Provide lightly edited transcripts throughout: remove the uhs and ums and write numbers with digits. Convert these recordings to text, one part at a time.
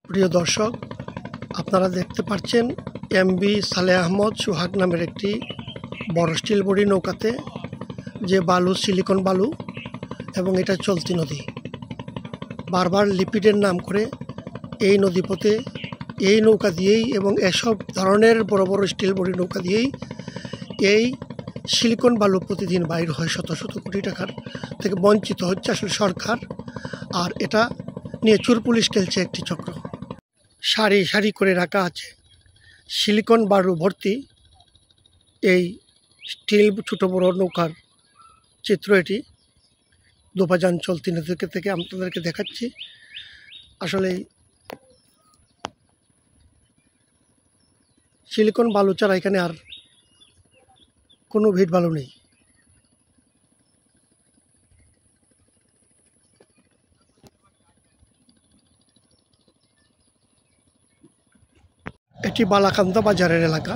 প্রিয় দর্শক, আপনারা দেখতে পাচ্ছেন এমবি সালেহ আহমদ সোহাগ নামের একটি বড় স্টিল বডি নৌকাতে যে বালু সিলিকন বালু এবং এটা চলতি নদী। বারবার লিপিডের নাম করে এই নদীপথে এই নৌকা দিয়েই এবং এসব ধরনের বড় বড় স্টিল বডি নৌকা দিয়েই এই সিলিকন বালু প্রতিদিন বাইর হয় শত শত কোটি টাকার থেকে বঞ্চিত হচ্ছে আসলে সরকার। আর এটা নিয়ে চোর পুলিশ খেলছে একটি চক্র। সারি সারি করে রাখা আছে সিলিকন বালু ভর্তি এই স্টিল ছোটো বড় নৌকার চিত্র। এটি দোপাজান চলতি নদী থেকে আপনাদেরকে দেখাচ্ছি। আসলে সিলিকন বালু ছাড়া এখানে আর কোনো ভিড় বালু নেই। এটি বালাকান্দা বাজারের এলাকা।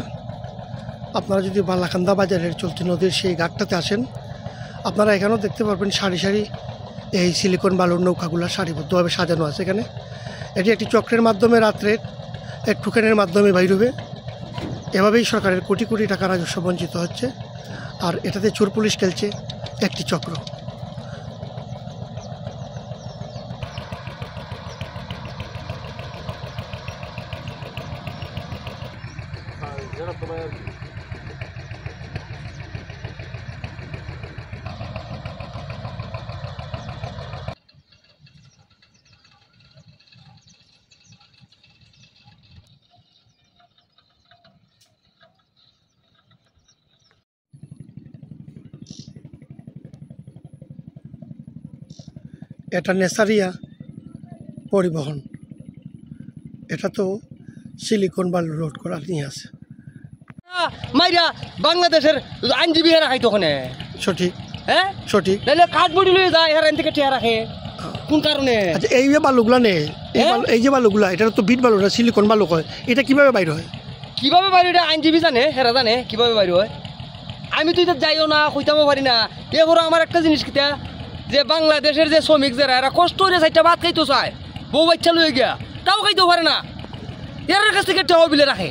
আপনারা যদি বালাকান্দা বাজারের চলতি নদীর সেই ঘাটটাতে আসেন, আপনারা এখানেও দেখতে পারবেন সারি সারি এই সিলিকন বালুর নৌকাগুলো সারিবদ্ধভাবে সাজানো আছে এখানে। এটি একটি চক্রের মাধ্যমে রাত্রে এক টোকেনের মাধ্যমে বাইর হবে। এভাবেই সরকারের কোটি কোটি টাকা রাজস্ব বঞ্চিত হচ্ছে। আর এটাতে চোর পুলিশ খেলছে একটি চক্র। এটা নেসারিয়া পরিবহন, এটা তো সিলিকন বালু লোড করা নিয়ে আছে। মাইরা বাংলাদেশের আইনজীবী হেরা খাইতো ওখানে সঠিক, হ্যাঁ সঠিক। তাহলে কাঠবডি লয়ে যায় হেরা থেকে টিয়া রাখে কোন কারণে? আচ্ছা, এই যে বালুগুলা নেই, এই যে বালুগুলা, এটা তো বিট বালু না, সিলিকন বালু হয়। এটা কিভাবে বাইর হয়? কিভাবে বাইরে এটা আইনজীবী জানে, হেরা জানে কিভাবে বাইরে হয়। আমি তো এটা যাইও না, কইতামও পারি না। এরপর আমার একটা জিনিস কিতা, যে বাংলাদেশের যে শ্রমিক যারা এরা কষ্ট করে চারটা ভাত খাইতো চায়, বউ বাচ্চা লয়ে গিয়া তাও খাইতেও পারে না, এর কাছ থেকে টেওয়া বিলে রাখে।